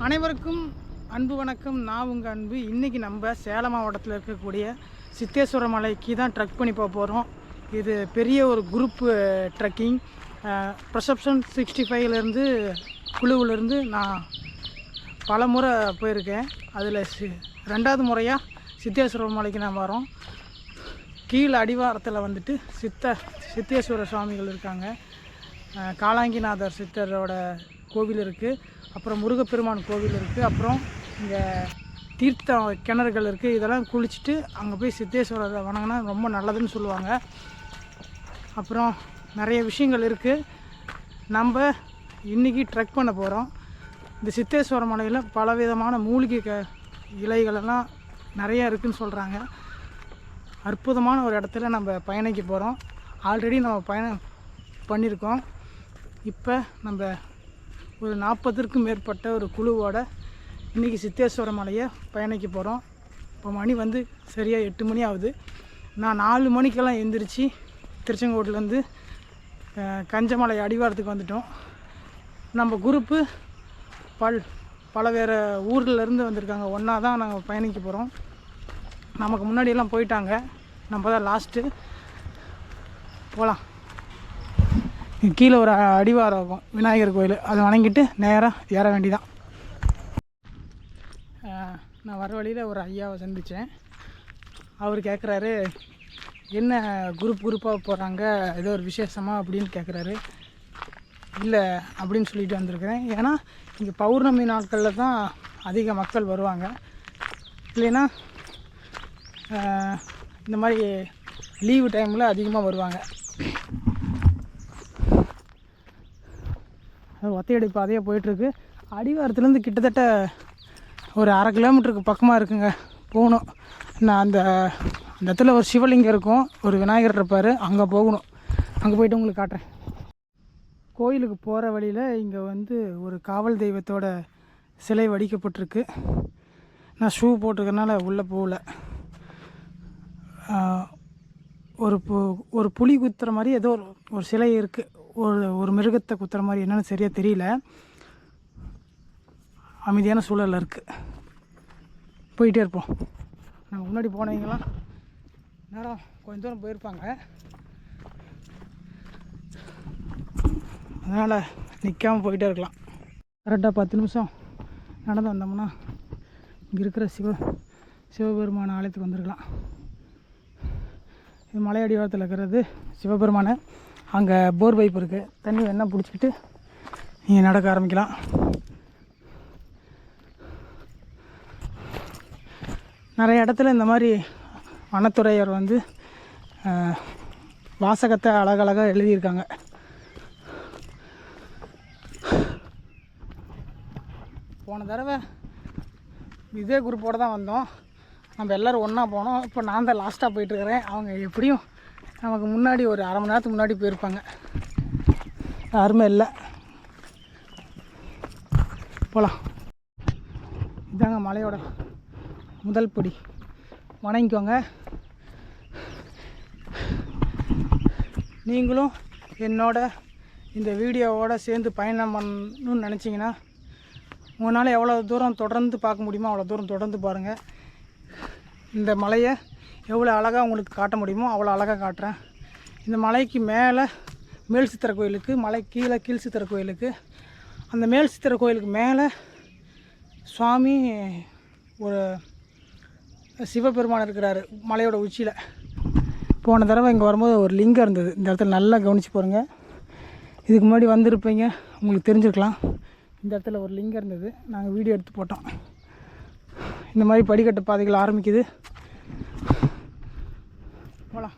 அனைவருக்கும் அன்பு வணக்கம். நான் உங்கள் அன்பு. இன்றைக்கி நம்ம சேலம் மாவட்டத்தில் இருக்கக்கூடிய சித்தேஸ்வர மலைக்கு தான் ட்ரக் பண்ணி போக போகிறோம். இது பெரிய ஒரு குரூப்பு ட்ரக்கிங். ப்ரசப்ஷன் 65லேருந்து குழுவிலேருந்து நான் பல முறை போயிருக்கேன். அதில் ரெண்டாவது முறையாக சித்தேஸ்வர மலைக்கு நான் வரோம். கீழே அடிவாரத்தில் வந்துட்டு சித்தேஸ்வர சுவாமிகள் இருக்காங்க. காலாங்கிநாதர் சித்தரோட கோவில் இருக்குது. அப்புறம் முருகப்பெருமான் கோவில் இருக்குது. அப்புறம் இங்கே தீர்த்த கிணறுகள் இருக்குது. இதெல்லாம் குளிச்சுட்டு அங்கே போய் சித்தேஸ்வரரை வணங்கினா ரொம்ப நல்லதுன்னு சொல்லுவாங்க. அப்புறம் நிறைய விஷயங்கள் இருக்குது. நம்ம இன்றைக்கி ட்ரெக் பண்ண போகிறோம். இந்த சித்தேஸ்வர மலையில் பலவிதமான மூலிகை இலைகளெல்லாம் நிறையா இருக்குதுன்னு சொல்கிறாங்க. அற்புதமான ஒரு இடத்துல நம்ம பயணிக்க போகிறோம். ஆல்ரெடி நம்ம பயணம் பண்ணியிருக்கோம். இப்போ நம்ம ஒரு 40க்கும் மேற்பட்ட ஒரு குழுவோடு இன்றைக்கி சித்தேஸ்வர மலையை பயணிக்க போகிறோம். இப்போ மணி வந்து சரியாக 8 மணி ஆகுது. நான் 4 மணிக்கெல்லாம் எழுந்திரிச்சு திருச்செங்கோட்டிலேருந்து கஞ்சமலை அடிவாரத்துக்கு வந்துட்டோம். நம்ம குரூப்பு பல வேறு ஊர்லேருந்து வந்திருக்காங்க. ஒன்றா தான் நாங்கள் பயணிக்க போகிறோம். நமக்கு முன்னாடியெல்லாம் போயிட்டாங்க. நம்ம தான் லாஸ்ட்டு. போகலாம். கீழே ஒரு அடிவாரம் இருக்கும், விநாயகர் கோயில். அதை வணங்கிட்டு நேராக ஏற வேண்டிதான். நான் வர வழியில் ஒரு ஐயாவை சந்தித்தேன். அவர் கேட்குறாரு, என்ன குரூப்பாக போகிறாங்க, ஏதோ ஒரு விசேஷமாக அப்படின்னு கேட்குறாரு. இல்லை அப்படின்னு சொல்லிட்டு வந்திருக்கிறேன். ஏன்னா இங்கே பௌர்ணமி நாட்களில் தான் அதிக மக்கள் வருவாங்க. இல்லைன்னா இந்த மாதிரி லீவு டைமில் அதிகமாக வருவாங்க. ஒத்தையடி பாதையாக போயிட்டுருக்கு. அடிவாரத்துலேருந்து கிட்டத்தட்ட ஒரு 1/2 கிலோமீட்டருக்கு பக்கமாக இருக்குங்க போகணும். நான் அந்த இடத்துல ஒரு சிவலிங்கம் இருக்கும், ஒரு விநாயகர் இருப்பார். அங்கே போகணும். அங்கே போய்ட்டு உங்களுக்கு காட்டுறேன். கோயிலுக்கு போகிற வழியில் இங்கே வந்து ஒரு காவல் தெய்வத்தோட சிலை வடிக்கப்பட்டிருக்கு. நான் ஷூ போட்டிருக்கனால உள்ளே போகல. ஒரு புலி குத்துற மாதிரி ஏதோ ஒரு சிலை இருக்குது. ஒரு மிருகத்தை குத்துற மாதிரி, என்னென்னு சரியாக தெரியல. அமைதியான சூழலில் இருக்குது. போயிட்டே இருப்போம். நாங்கள் முன்னாடி போனவங்களாம் நேரம் கொஞ்சம் தூரம் போயிருப்பாங்க. அதனால் நிற்காமல் போயிட்டே இருக்கலாம். கரெக்டாக 10 நிமிஷம் நடந்து வந்தோம்னா இங்கே இருக்கிற சிவபெருமான ஆலயத்துக்கு வந்துருக்கலாம். இது மலை அடிவாரத்தில் இருக்கிறது சிவபெருமான. அங்கே போர் பைப் இருக்குது. தண்ணி வேணால் பிடிச்சிக்கிட்டு நீங்கள் நடக்க ஆரம்பிக்கலாம். நிறைய இடத்துல இந்த மாதிரி வனத்துறையர் வந்து வாசகத்தை அழகழகாக எழுதியிருக்காங்க. போன தடவை இதே குரூப்போடு தான் வந்தோம். நம்ம எல்லோரும் ஒன்றா போனோம். இப்போ நான் தான் லாஸ்ட்டாக போயிட்டுருக்கிறேன். அவங்க எப்படியும் நமக்கு முன்னாடி ஒரு 1/2 மணி நேரத்துக்கு முன்னாடி போயிருப்பாங்க. யாருமே இல்லை. போகலாம். இதாங்க மலையோட முதல் படி. வணங்கிக்கோங்க. நீங்களும் என்னோட இந்த வீடியோவோட சேர்ந்து பயணம் பண்ணணும்னு நினச்சிங்கன்னா உங்களால் எவ்வளோ தூரம் தொடர்ந்து பார்க்க முடியுமோ அவ்வளோ தூரம் தொடர்ந்து பாருங்கள். இந்த மலையை எவ்வளோ அழகாக உங்களுக்கு காட்ட முடியுமோ அவ்வளோ அழகாக காட்டுறேன். இந்த மலைக்கு மேலே மேல் சித்திரை கோயிலுக்கு, மலை கீழ் சித்திரை கோயிலுக்கு, அந்த மேல் சித்திரை கோயிலுக்கு மேலே சுவாமி ஒரு சிவபெருமான் இருக்கிறாரு மலையோட உச்சியில். போன தடவை இங்கே வரும்போது ஒரு லிங்கம் இருந்தது. இந்த இடத்துல நல்லா கவனித்து பாருங்க. இதுக்கு முன்னாடி வந்திருப்பீங்க, உங்களுக்கு தெரிஞ்சிருக்கலாம். இந்த இடத்துல ஒரு லிங்கம் இருந்தது. நாங்கள் வீடியோ எடுத்து போட்டோம். இந்த மாதிரி படிக்கட்டு பாதைகள் ஆரம்பிக்குது. போகலாம்.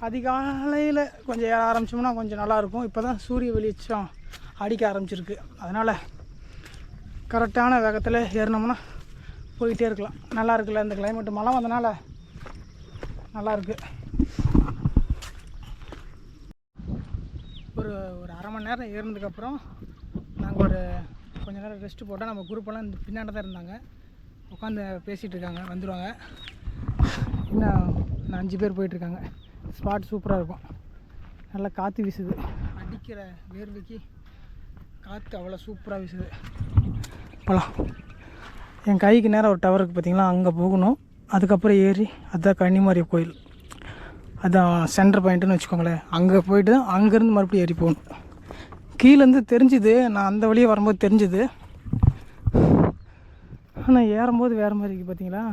அதிகாலையில் கொஞ்சம் ஏற ஆரம்பித்தோம்னா கொஞ்சம் நல்லாயிருக்கும். இப்போ தான் சூரிய வெளிச்சம் அடிக்க ஆரம்பிச்சிருக்கு. அதனால் கரெக்டான வேகத்தில் ஏறினோம்னா போயிட்டே இருக்கலாம். நல்லா இருக்குல்ல இந்த கிளைமேட்டு. மழை வந்தனால நல்லாயிருக்கு. ஒரு 1/2 மணி நேரம் ஏறினதுக்கப்புறம் நாங்கள் கொஞ்சம் நேரம் ரெஸ்ட்டு போட்டோம். நம்ம குரூப்பெல்லாம் இந்த பின்னாடி தான் இருந்தாங்க. உட்காந்து பேசிகிட்டு இருக்காங்க. வந்துடுவாங்க. இன்னும் 5 பேர் போயிட்டுருக்காங்க. ஸ்பாட் சூப்பராக இருக்கும். நல்லா காற்று வீசுது. அடிக்கிற வேர்வைக்கு காற்று அவ்வளோ சூப்பராக வீசுது. போகலாம். என் கைக்கு நேரம் ஒரு டவர் இருக்குது பார்த்தீங்களா, அங்கே போகணும். அதுக்கப்புறம் ஏறி அதுதான் கன்னிமாரி கோயில், அதுதான் சென்டர் பாயிண்ட்டுன்னு வச்சுக்கோங்களேன். அங்கே போய்ட்டு தான் அங்கேருந்து மறுபடியும் ஏறி போகணும். கீழேருந்து தெரிஞ்சுது, நான் அந்த வழியே வரும்போது தெரிஞ்சுது. ஆனால் ஏறும்போது வேறு மாதிரி இருக்குது பார்த்தீங்களா.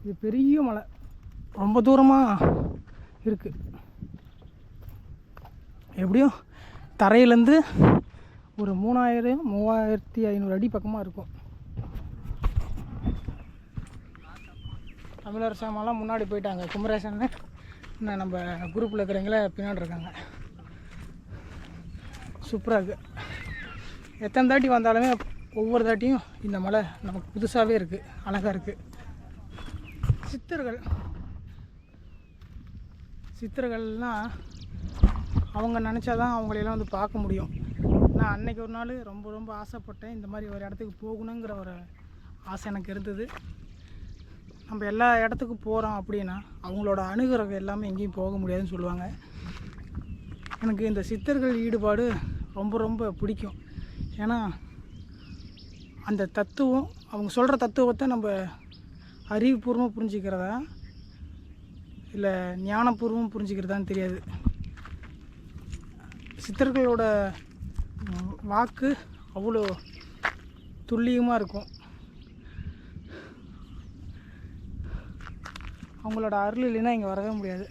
இது பெரிய மலை, ரொம்ப தூரமாக இருக்குது. எப்படியும் தரையிலேருந்து ஒரு 3500 அடி பக்கமாக இருக்கும். தமிழரசு அம்மாலாம் முன்னாடி போயிட்டாங்க. குமரேசன் இன்னும் நம்ம குரூப்பில் இருக்கிறவங்கள பின்னாடி இருக்காங்க. சூப்பராக இருக்குது. எத்தனை தாட்டி வந்தாலுமே ஒவ்வொரு தாட்டியும் இந்த மலை நமக்கு புதுசாகவே இருக்குது, அழகாக இருக்குது. சித்தர்கள்னால் அவங்க நினச்சாதான் அவங்களையெல்லாம் வந்து பார்க்க முடியும். நான் அன்றைக்கி ஒரு நாள் ரொம்ப ரொம்ப ஆசைப்பட்டேன், இந்த மாதிரி ஒரு இடத்துக்கு போகணுங்கிற ஒரு ஆசை எனக்கு இருந்தது. நம்ம எல்லா இடத்துக்கும் போகிறோம் அப்படின்னா அவங்களோட அணுகுறது எல்லாமே எங்கேயும் போக முடியாதுன்னு சொல்லுவாங்க. எனக்கு இந்த சித்தர்கள் ஈடுபாடு ரொம்ப ரொம்ப பிடிக்கும். ஏன்னா அந்த தத்துவம், அவங்க சொல்கிற தத்துவத்தை நம்ம அறிவுபூர்வமாக புரிஞ்சுக்கிறதா இல்லை ஞானபூர்வமாக புரிஞ்சுக்கிறதான்னு தெரியாது. சித்தர்களோட வாக்கு அவ்வளோ துல்லியமாக இருக்கும். அவங்களோட அருள் இல்லைன்னா இங்கே வரவே முடியாது.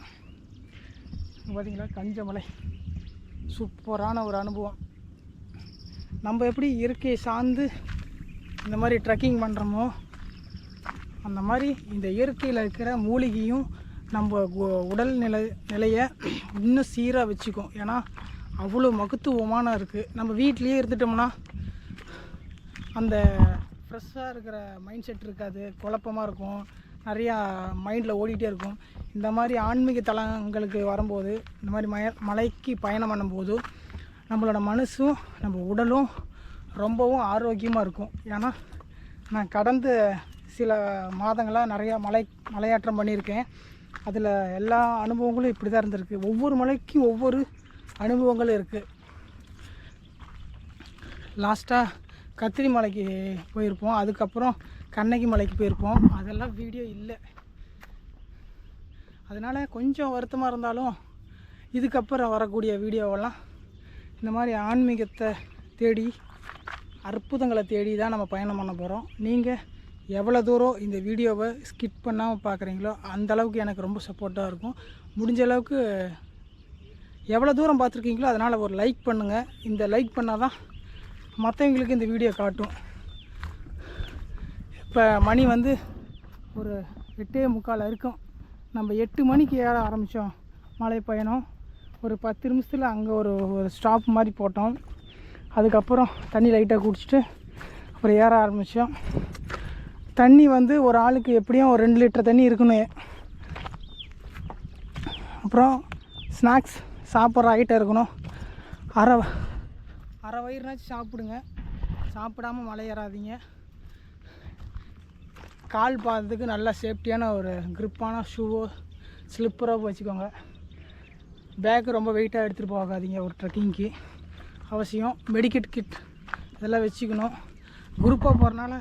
பார்த்திங்களா, கஞ்சமலை சூப்பரான ஒரு அனுபவம். நம்ம எப்படி இயற்கையை சார்ந்து இந்த மாதிரி ட்ரெக்கிங் பண்ணுறோமோ அந்த மாதிரி இந்த இயற்கையில் இருக்கிற மூலிகையும் நம்ம உடல் நிலையை இன்னும் சீராக வச்சுக்கும். ஏன்னா அவ்வளோ மகத்துவமான இருக்குது. நம்ம வீட்லேயே இருந்துட்டோம்னா அந்த ஃப்ரெஷ்ஷாக இருக்கிற மைண்ட் செட் இருக்காது, குழப்பமாக இருக்கும், நிறையா மைண்டில் ஓடிட்டே இருக்கும். இந்த மாதிரி ஆன்மீக தலங்களுக்கு வரும்போது, இந்த மாதிரி மலைக்கு பயணம் பண்ணும்போது நம்மளோட மனசும் நம்ம உடலும் ரொம்பவும் ஆரோக்கியமாக இருக்கும். ஏன்னா நான் கடந்த சில மாதங்களாக நிறையா மலையாற்றம் பண்ணியிருக்கேன். அதில் எல்லா அனுபவங்களும் இப்படி தான் இருந்திருக்கு. ஒவ்வொரு மலைக்கும் ஒவ்வொரு அனுபவங்கள் இருக்குது. லாஸ்ட்டாக கத்திரி மலைக்கு போயிருப்போம், அதுக்கப்புறம் கண்ணகி மலைக்கு போயிருப்போம். அதெல்லாம் வீடியோ இல்லை, அதனால் கொஞ்சம் வருத்தமாக இருந்தாலும் இதுக்கப்புறம் வரக்கூடிய வீடியோவெல்லாம் இந்த மாதிரி ஆன்மீகத்தை தேடி, அற்புதங்களை தேடி தான் நம்ம பயணம் பண்ண போகிறோம். நீங்கள் எவ்வளோ தூரம் இந்த வீடியோவை ஸ்கிப் பண்ணாமல் பார்க்குறீங்களோ அந்தளவுக்கு எனக்கு ரொம்ப சப்போர்ட்டாக இருக்கும். முடிஞ்ச அளவுக்கு எவ்வளோ தூரம் பார்த்துருக்கீங்களோ அதனால் ஒரு லைக் பண்ணுங்கள். இந்த லைக் பண்ணால் தான் மற்றவங்களுக்கு இந்த வீடியோ காட்டும். இப்போ மணி வந்து ஒரு 8:45 இருக்கும். நம்ம 8 மணிக்கு ஏற ஆரம்பித்தோம் மலை பயணம். ஒரு 10 நிமிஷத்தில் அங்கே ஒரு ஸ்டாப் மாதிரி போட்டோம். அதுக்கப்புறம் தண்ணி லைட்டாக குடிச்சிட்டு அப்புறம் ஏற ஆரம்பித்தோம். தண்ணி வந்து ஒரு ஆளுக்கு எப்படியும் ஒரு 2 லிட்டர் தண்ணி இருக்கணும். அப்புறம் ஸ்நாக்ஸ் சாப்பிட்ற ஐட்டம் இருக்கணும். அரை வயிறுனாச்சும் சாப்பிடுங்க. சாப்பிடாமல் மலை ஏறாதீங்க. கால் பாதத்துக்கு நல்லா சேஃப்டியான ஒரு க்ரிப்பான ஷூவோ ஸ்லிப்பரோ வச்சுக்கோங்க. பேக்கு ரொம்ப வெயிட்டாக எடுத்துகிட்டு போகாதீங்க. ஒரு ட்ரெக்கிங்க்கு அவசியம் மெடிக்கெட் கிட் இதெல்லாம் வச்சுக்கணும். குரூப்பாக போகிறனால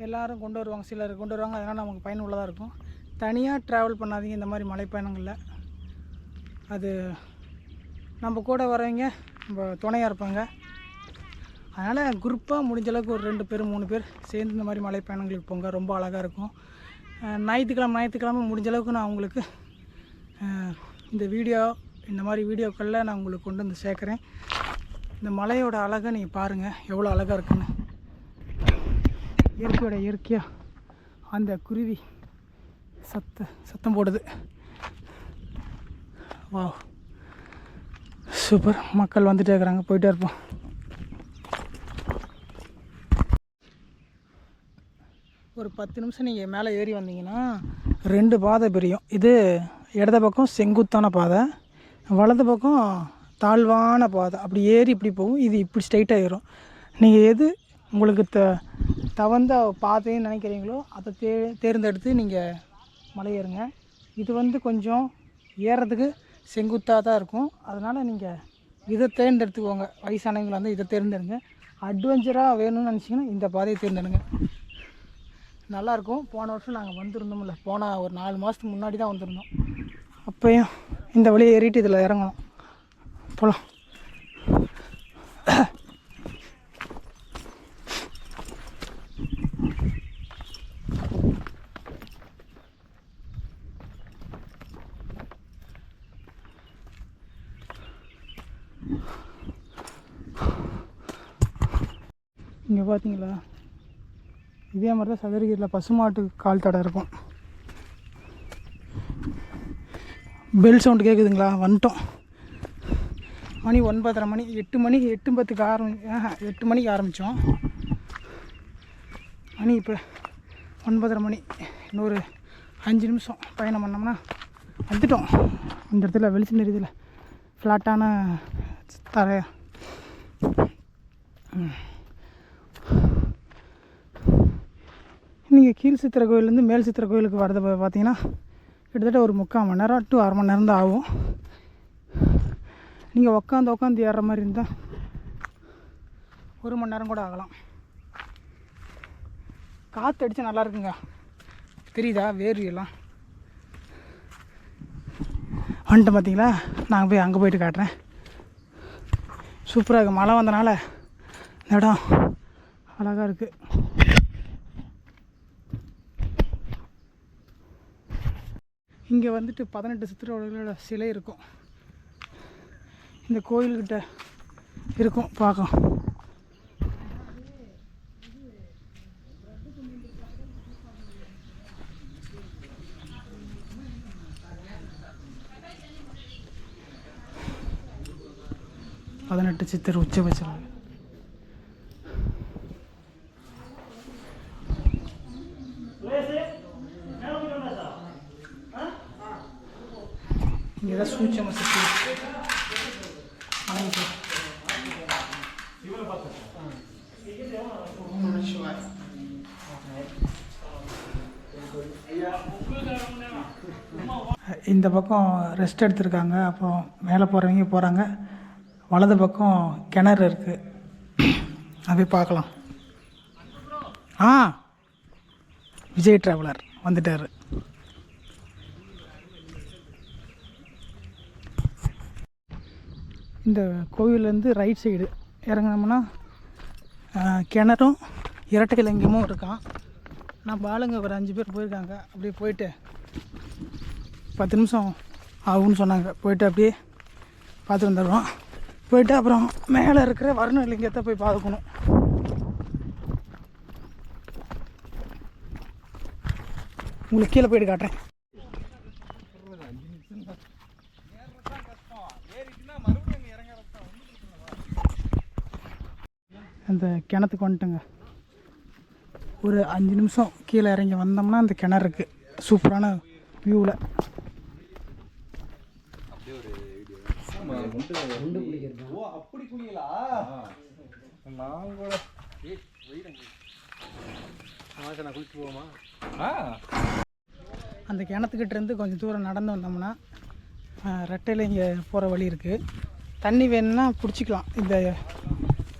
எல்லோரும் கொண்டு வருவாங்க, சிலர் கொண்டு வருவாங்க, அதனால் நமக்கு பயனுள்ளதாக இருக்கும். தனியாக ட்ராவல் பண்ணாதீங்க இந்த மாதிரி மலைப்பயணங்களில். அது நம்ம கூட வரவங்க நம்ம துணையாக இருப்பாங்க. அதனால் குரூப்பாக முடிஞ்சளவுக்கு ஒரு 2 பேர் 3 பேர் சேர்ந்து இந்த மாதிரி மலைப்பயணங்களுக்கு போங்க, ரொம்ப அழகாக இருக்கும். ஞாயிற்றுக்கிழமை முடிஞ்சளவுக்கு நான் உங்களுக்கு இந்த மாதிரி வீடியோக்களில் நான் உங்களுக்கு கொண்டு வந்து சேர்க்குறேன். இந்த மலையோட அழகை நீங்கள் பாருங்கள், எவ்வளோ அழகாக இருக்குன்னு. இயற்கையாக அந்த குருவி சத்தம் போடுது. வா, சூப்பர். மக்கள் வந்துட்டே இருக்கிறாங்க, போயிட்டே இருப்போம். ஒரு 10 நிமிஷம் நீங்கள் மேலே ஏறி வந்தீங்கன்னா 2 பாதை பிரியும். இது இடது பக்கம் செங்குத்தான பாதை, வலது பக்கம் தாழ்வான பாதை. அப்படி ஏறி இப்படி போகும், இது இப்படி ஸ்ட்ரைட்டாக ஏறும். நீங்கள் எது உங்களுக்கு தவந்த பாதைன்னு நினைக்கிறீங்களோ அதை தேர்ந்தெடுத்து நீங்கள் மலை ஏறுங்க. இது வந்து கொஞ்சம் ஏறுறதுக்கு செங்குத்தாக தான் இருக்கும். அதனால் நீங்கள் இதை தேர்ந்தெடுத்துக்கோங்க. வயசானவங்களை வந்து இதை தேர்ந்தெடுங்க. அட்வென்ச்சராக வேணும்னு நினச்சிங்கன்னா இந்த பாதையை தேர்ந்தெடுங்க. நல்லாயிருக்கும். போன வருஷம் நாங்கள் வந்திருந்தோம்ல, போன ஒரு 4 மாதத்துக்கு முன்னாடி தான் வந்திருந்தோம். அப்போயும் இந்த வழியை ஏறிட்டு இதில் இறங்கணும். போகலாம். இங்கே பார்த்தீங்களா, இதே மாதிரி தான் சதுரகிரியில் பசுமாட்டு கால் தடை இருக்கும். பெல் சவுண்டு கேட்குதுங்களா? வந்துட்டோம். மணி 9:30 மணி. 8 மணிக்கு 8:10க்கு 8 மணிக்கு ஆரம்பித்தோம். மணி இப்போ 9:30 மணி. இன்னொரு 5 நிமிஷம் பயணம் பண்ணோம்னா வந்துட்டோம். இந்த இடத்துல வெளிச்சம் தெரியுதுல, ஃப்ளாட்டான தரை. நீங்கள் கீழ் சித்திரை கோயிலேருந்து மேல் சித்திரை கோயிலுக்கு வரது பார்த்தீங்கன்னா கிட்டத்தட்ட ஒரு 3/4 மணி நேரம் டு 1/2 மணி நேரம் தான் ஆகும். நீங்கள் உட்காந்து ஏறுற மாதிரி இருந்தால் 1 மணி நேரம் கூட ஆகலாம். காற்று அடித்தா நல்லா இருக்குங்க. தெரியுதா வேர்வையெல்லாம்? வந்துட்டு பார்த்தீங்களா, நாங்கள் போய் அங்கே போயிட்டு காட்டுறேன். சூப்பராக இருக்குது. மழை வந்தனால இந்த இடம் அழகாக இருக்குது. இங்கே வந்துட்டு 18 சித்திரவதைகளோட சிலை இருக்கும். இந்த கோயில்கிட்ட இருக்கும் பார்க்கும். சித்தர் உச்சபட்சம். இங்கே தான் சூட்சம சக்தி. இந்த பக்கம் ரெஸ்ட் எடுத்துருக்காங்க. அப்புறம் மேலே போகிறவங்க போகிறாங்க. வலது பக்கம் கிணறு இருக்குது, அதை பார்க்கலாம். விஜய் டிராவலர் வந்துட்டார். இந்த கோவிலேருந்து ரைட் சைடு இறங்கினோம்னா கிணறும் இரட்டைக்கிழங்கமும் இருக்கான். நம்ம ஆளுங்க ஒரு 5 பேர் போயிருக்காங்க. அப்படியே போயிட்டு 10 நிமிஷம் ஆகும்னு சொன்னாங்க. போயிட்டு அப்படியே பார்த்து வந்துடுவோம். போயிட்டு அப்புறம் மேலே இருக்கிற வருணலிங்கத்தை போய் பார்க்கணும். உங்களுக்கு கீழே போயிட்டு காட்டுறேன். அந்த கிணத்துக்கு வந்துட்டுங்க. ஒரு 5 நிமிஷம் கீழே இறங்கி வந்தோம்னா அந்த கிணறு இருக்குது. சூப்பரான வியூவில். அந்த கிணத்துக்கிட்ட இருந்து கொஞ்சம் தூரம் நடந்து வந்தோம்னா ரெட்டையில் இங்கே போகிற வழி இருக்குது. தண்ணி வேணும்னா பிடிச்சிக்கலாம். இந்த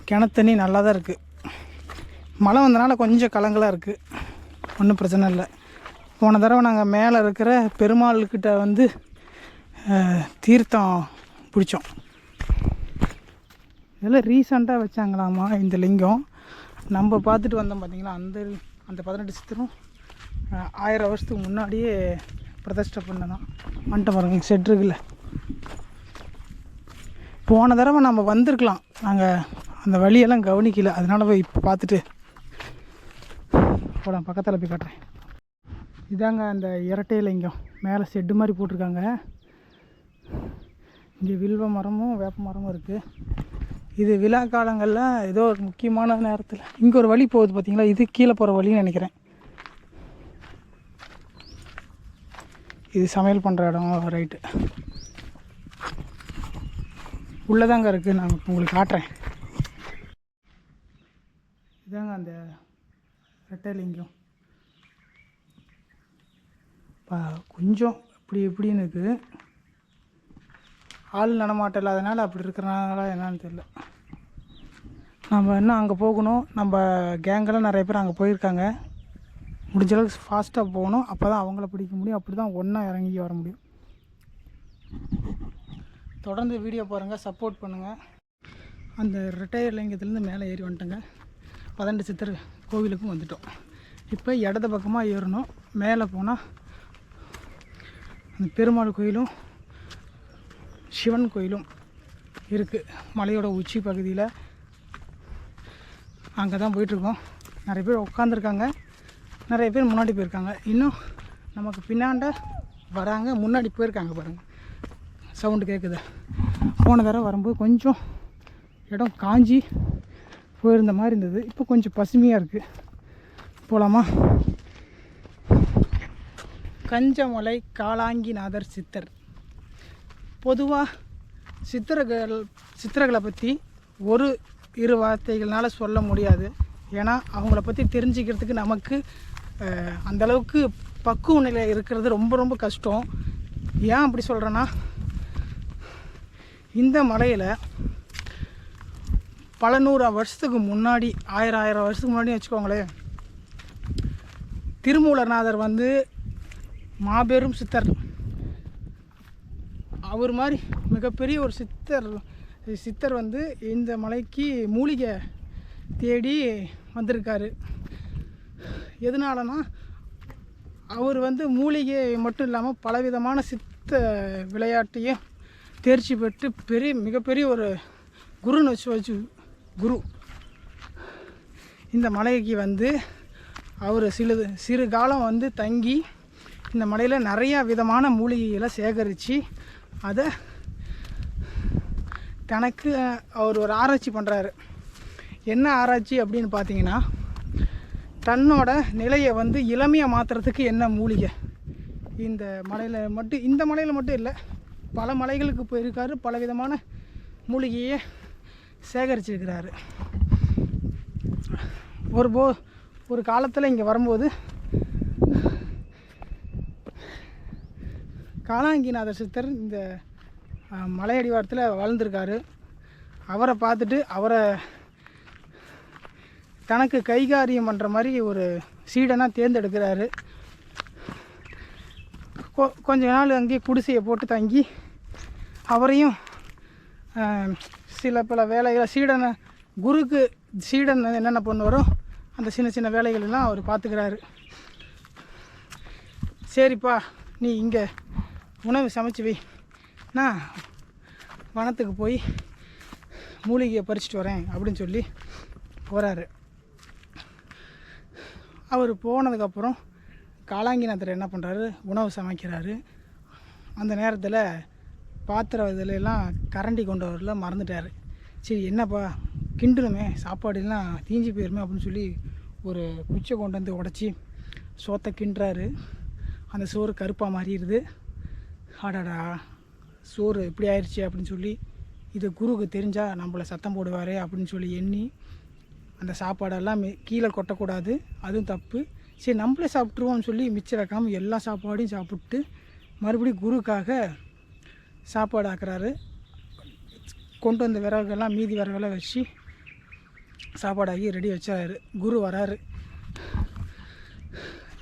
கிணத்து தண்ணி நல்லா தான் இருக்குது. மழை வந்தனால கொஞ்சம் கலங்கலாக இருக்குது, ஒன்றும் பிரச்சனை இல்லை. போன தடவை நாங்கள் மேலே இருக்கிற பெருமாள்கிட்ட வந்து தீர்த்தம் பிடிச்சோம். இதெல்லாம் ரீசண்டாக வச்சாங்களாமா இந்த லிங்கம். நம்ம பார்த்துட்டு வந்தோம் பார்த்தீங்களா, அந்த 18 சித்தரும் 1000 வருஷத்துக்கு முன்னாடியே பிரதிஷ்டை பண்ணதான். வந்துட்டு பாருங்க, செட் இருக்குல்ல. போன தடவை நம்ம வந்திருக்கலாம், நாங்கள் அந்த வழியெல்லாம் கவனிக்கல. அதனால போய் இப்போ பார்த்துட்டு போகலாம். பக்கத்தில் போய் காட்டுறேன். இதாங்க அந்த இரட்டை லிங்கம். மேலே செட்டு மாதிரி போட்டிருக்காங்க. இங்கே வில்வ மரமும் வேப்ப மரமும் இருக்குது. இது விழா காலங்களில் ஏதோ ஒரு முக்கியமான நேரத்தில் இங்கே ஒரு வழி போகுது பார்த்தீங்களா, இது கீழே போகிற வழின்னு நினைக்கிறேன். இது சமையல் பண்ணுற இடம். ரைட்டு உள்ளதாங்க இருக்குது. நான் உங்களுக்கு காட்டுறேன். இதாங்க அந்த ரெட்டைலிங்கம். கொஞ்சம் இப்படி இப்படின்னு இருக்குது. ஆள் நடமாட்டம் இல்லாதனால அப்படி இருக்கிறனால என்னன்னு தெரியல. நம்ம இன்னும் அங்கே போகணும். நம்ம கேங்கெல்லாம் நிறைய பேர் அங்கே போயிருக்காங்க. முடிஞ்ச அளவுக்கு ஃபாஸ்ட்டாக போகணும். அப்போ தான் அவங்கள பிடிக்க முடியும். அப்படி தான் ஒன்றா இறங்கி வர முடியும். தொடர்ந்து வீடியோ பாருங்கள், சப்போர்ட் பண்ணுங்கள். அந்த ரிட்டையர் லிங்கத்துலேருந்து மேலே ஏறி வந்துட்டோங்க. 12 சித்தர் கோவிலுக்கும் வந்துட்டோம். இப்போ இடது பக்கமாக ஏறணும். மேலே போனால் அந்த பெருமாள் கோயிலும் சிவன் கோயிலும் இருக்குது மலையோட உச்சி பகுதியில். அங்கே தான் போயிட்டுருக்கோம். நிறைய பேர் உட்காந்துருக்காங்க, நிறைய பேர் முன்னாடி போயிருக்காங்க. இன்னும் நமக்கு பின்னாண்ட வராங்க, முன்னாடி போயிருக்காங்க பாருங்கள். சவுண்டு கேட்குது. போன தடவை வரும்போது கொஞ்சம் இடம் காஞ்சி போயிருந்த மாதிரி இருந்தது. இப்போ கொஞ்சம் பசுமையாக இருக்குது. போகலாமா? கஞ்சமலை காலாங்கிநாதர் சித்தர். பொதுவாக சித்தர்களை பற்றி ஒரு இரு வார்த்தைகள்னால் சொல்ல முடியாது. ஏன்னா அவங்கள பற்றி தெரிஞ்சுக்கிறதுக்கு நமக்கு அந்தளவுக்கு பக்குவ நிலை இருக்கிறது ரொம்ப ரொம்ப கஷ்டம். ஏன் அப்படி சொல்கிறேன்னா, இந்த மலையில் பல 100 வருஷத்துக்கு முன்னாடி, ஆயிரம் வருஷத்துக்கு முன்னாடி வச்சுக்கோங்களேன், திருமூலநாதர் வந்து மாபெரும் சித்தர். அவர் மாதிரி மிகப்பெரிய ஒரு சித்தர் வந்து இந்த மலைக்கு மூலிகை தேடி வந்திருக்காரு. எதனாலனா, அவர் வந்து மூலிகை மட்டும் இல்லாமல் பலவிதமான சித்த விளையாட்டையும் தேர்ச்சி பெற்று மிகப்பெரிய ஒரு குருன்னு வச்சு குரு. இந்த மலைக்கு வந்து அவர் சிறு காலம் வந்து தங்கி இந்த மலையில் நிறையா விதமான மூலிகைகளை சேகரித்து அதை தனக்கு அவர் ஒரு ஆராய்ச்சி பண்ணுறாரு. என்ன ஆராய்ச்சி அப்படின்னு பார்த்தீங்கன்னா, தன்னோட நிலையை வந்து இளமையாக மாற்றுறதுக்கு என்ன மூலிகை. இந்த மலையில் மட்டும் இல்லை, பல மலைகளுக்கு போயிருக்காரு. பல விதமான மூலிகையை சேகரிச்சிருக்கிறாரு. ஒரு காலத்தில் இங்கே வரும்போது காலாங்கிநாதர் சித்தர் இந்த மலையடிவாரத்தில் வாழ்ந்திருக்காரு. அவரை பார்த்துட்டு அவரை தனக்கு கைகாரியம் பண்ணுற மாதிரி ஒரு சீடனாக தேர்ந்தெடுக்கிறாரு. கொஞ்ச நாள் அங்கேயே குடிசையை போட்டு தங்கி அவரையும் சில பல வேலைகளை குருக்கு சீடன் என்னென்ன பண்ணுவாரோ அந்த சின்ன சின்ன வேலைகளெல்லாம் அவர் பார்த்துக்கிறாரு. சரிப்பா, நீ இங்கே உணவு சமைச்சு வை, நான் வனத்துக்கு போய் மூலிகையை பறிச்சுட்டு வரேன் அப்படின்னு சொல்லி போகிறாரு. அவர் போனதுக்கப்புறம் காலாங்கிநாதர் என்ன பண்ணுறாரு, உணவு சமைக்கிறாரு. அந்த நேரத்தில் பாத்திரம் இதிலெல்லாம் கரண்டி கொண்டு வரல மறந்துட்டார். சரி என்னப்பா கிண்டணுமே, சாப்பாடுலாம் தீஞ்சு போயிருமே அப்படின்னு சொல்லி ஒரு குச்சை கொண்டு வந்து உடச்சி சோத்தை கிண்டுறாரு. அந்த சோறு கருப்பாக மாறிடுது. ஆடாடா, சோறு இப்படி ஆயிடுச்சு அப்படின்னு சொல்லி இது குருக்கு தெரிஞ்சால் நம்மளை சத்தம் போடுவார் அப்படின்னு சொல்லி எண்ணி அந்த சாப்பாடெல்லாம் கீழே கொட்டக்கூடாது, அதுவும் தப்பு. சரி நம்மளே சாப்பிட்ருவோம்னு சொல்லி மிச்சம் வைக்காமல் எல்லா சாப்பாடையும் சாப்பிட்டு மறுபடியும் குருக்காக சாப்பாடு ஆக்குறாரு. கொண்டு வந்த விறகுகள்லாம் மீதி விறகுலாம் வச்சு சாப்பாடாகி ரெடி வச்சாரு. குரு வராரு.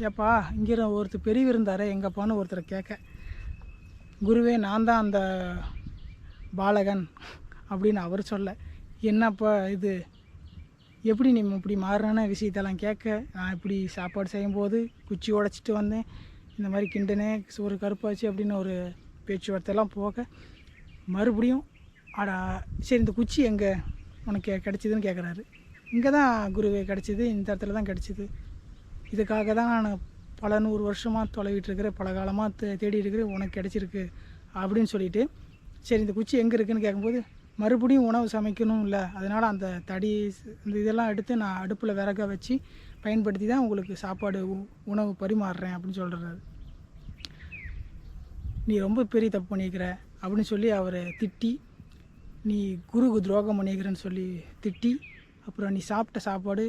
ஏப்பா இங்கே ஒருத்தர் பெரிய இருந்தார் எங்கப்பான்னு ஒருத்தரை கேட்க, குருவே நான் தான் அந்த பாலகன் அப்படின்னு அவர் சொல்ல, என்னப்பா இது எப்படி நீ இப்படி மாறின விஷயத்தெல்லாம் கேட்க, நான் இப்படி சாப்பாடு செய்யும்போது குச்சி உடச்சிட்டு வந்தேன், இந்த மாதிரி கிண்டனே சோறு கருப்பாச்சு அப்படின்னு ஒரு பேச்சுவார்த்தையெல்லாம் போக மறுபடியும் ஆடா சரி இந்த குச்சி எங்கே உனக்கு கிடச்சிதுன்னு கேட்குறாரு. இங்கே தான் குருவே கிடச்சிது, இந்த இடத்துல தான் கிடச்சிது, இதுக்காக தான் நான் பல 100 வருஷமாக தொலைவிட்டு இருக்கிறேன், பல காலமாக தேடி இருக்கிறேன், உனக்கு கிடச்சிருக்கு அப்படின்னு சொல்லிவிட்டு, சரி இந்த குச்சி எங்கே இருக்குதுன்னு கேட்கும்போது மறுபடியும் உணவு சமைக்கணும் இல்லை, அதனால் அந்த தடி இந்த இதெல்லாம் எடுத்து நான் அடுப்பில் விறக வச்சு பயன்படுத்தி தான் உங்களுக்கு சாப்பாடு உணவு பரிமாறுறேன் அப்படின்னு சொல்கிறாரு. நீ ரொம்ப பெரிய தப்பு பண்ணியிருக்கிற அப்படின்னு சொல்லி அவரை திட்டி, நீ குருக்கு துரோகம் பண்ணியிருக்கிறேன்னு சொல்லி திட்டி, அப்புறம் நீ சாப்பிட்ட சாப்பாடு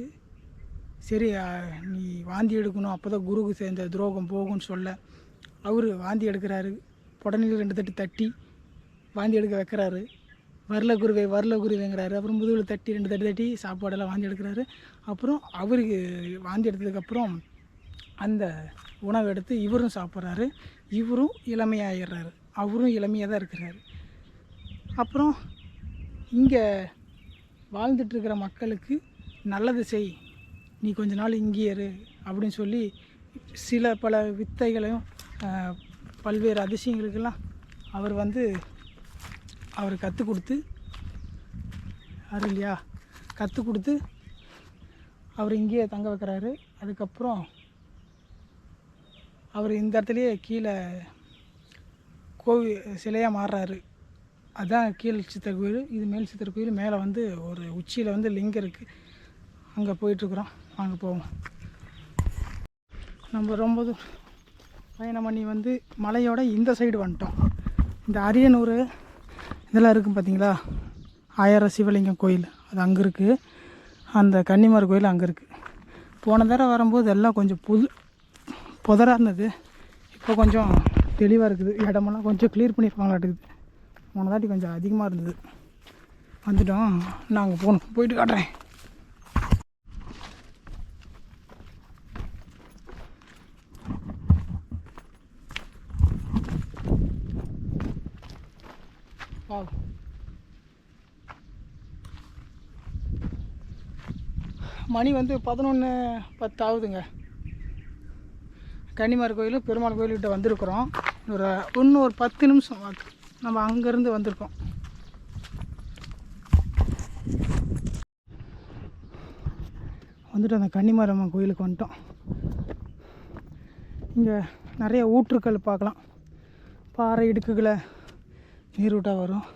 சரி நீ வாந்தி எடுக்கணும், அப்போ தான் குருக்கு சேர்ந்த துரோகம் போகும்னு சொல்ல அவர் வாந்தி எடுக்கிறாரு. உடனே 2 தட்டு தட்டி வாந்தி எடுக்க வைக்கிறாரு. வரல குருவேங்கிறாரு. அப்புறம் முதுகில் தட்டி 2 தட்டி தட்டி சாப்பாடெல்லாம் வாந்தி எடுக்கிறாரு. அப்புறம் அவருக்கு வாந்தி எடுத்ததுக்கப்புறம் அந்த உணவை எடுத்து இவரும் சாப்பிட்றாரு. இவரும் இளமையாகிடுறாரு. அவரும் இளமையாக தான் இருக்கிறாரு. அப்புறம் இங்கே வாழ்ந்துட்டுருக்கிற மக்களுக்கு நல்லது செய், நீ கொஞ்ச நாள் இங்கேயே இரு அப்படின்னு சொல்லி பல வித்தைகளையும் பல்வேறு அதிசயங்களுக்கெல்லாம் அவர் கற்றுக் கொடுத்து இல்லையா, கற்றுக் கொடுத்து அவர் இங்கேயே தங்க வைக்கிறாரு. அதுக்கப்புறம் அவர் இந்த இடத்துலையே கீழே சிலையாக மாறுறாரு. அதுதான் கீழ் சித்தர் கோயில். இது மேல் சித்தர் கோயில். மேலே ஒரு உச்சியில் லிங்கம் இருக்குது. அங்கே போயிட்டுருக்குறோம். வாங்க போவோம். நம்ம ரொம்ப பயணம் பண்ணி மலையோட இந்த சைடு வந்துட்டோம். இந்த அரியனூர் இதெல்லாம் இருக்குது பார்த்தீங்களா, ஆயிரம் சிவலிங்கம் கோயில் அது அங்கே இருக்குது. அந்த கன்னிமார் கோயில் அங்கே இருக்குது. போன தடவை வரும்போது எல்லாம் கொஞ்சம் புதராக இருந்தது. இப்போ கொஞ்சம் தெளிவாக இருக்குது. இடமெல்லாம் கொஞ்சம் க்ளியர் பண்ணியிருப்பாங்களாட்டுக்குது. போன தாட்டி கொஞ்சம் அதிகமாக இருந்தது. வந்துட்டோம். நாங்கள் போயிட்டு காட்டுறேன். மணி 11:10 ஆகுதுங்க. கன்னிமார் கோயில் பெருமாள் கோயில்கிட்ட வந்திருக்கிறோம். இன்னும் ஒரு 10 நிமிஷம் நம்ம அங்கேருந்து வந்திருக்கோம். அந்த கன்னிமாரம்மன் கோயிலுக்கு வந்துட்டோம். இங்கே நிறைய ஊற்றுக்கள் பார்க்கலாம். பாறை இடுக்குகளை நீரூட்டாக வரும்.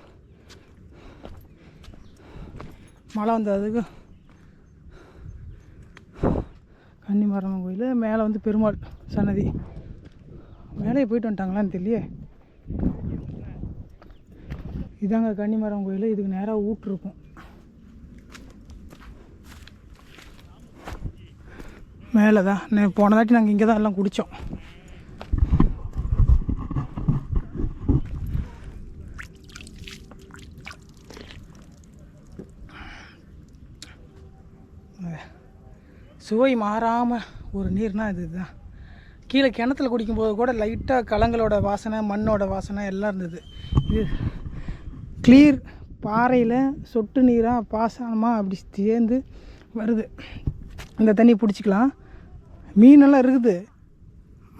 மழை வந்ததுக்கு கன்னிமாரம்மன் கோயில் மேலே பெருமாள் சன்னதி. மேலே போயிட்டு வந்துட்டாங்களான்னு தெரியலையே. இதாங்க கன்னிமாரம்மன் கோயில். இதுக்கு நேராக ஊற்று இருக்கும். மேலே தான் போன தாட்டி நாங்கள் இங்கே தான் எல்லாம் குடித்தோம். சுவை மாறாமல் ஒரு நீர்னால் இதுதான். கீழே கிணத்துல குடிக்கும்போது கூட லைட்டாக கலங்களோட வாசனை, மண்ணோட வாசனை எல்லாம் இருந்தது. இது கிளியர் பாறையில் சொட்டு நீராக பாசனமாக அப்படி சேர்ந்து வருது. இந்த தண்ணி பிடிச்சிக்கலாம். மீனெல்லாம் இருக்குது,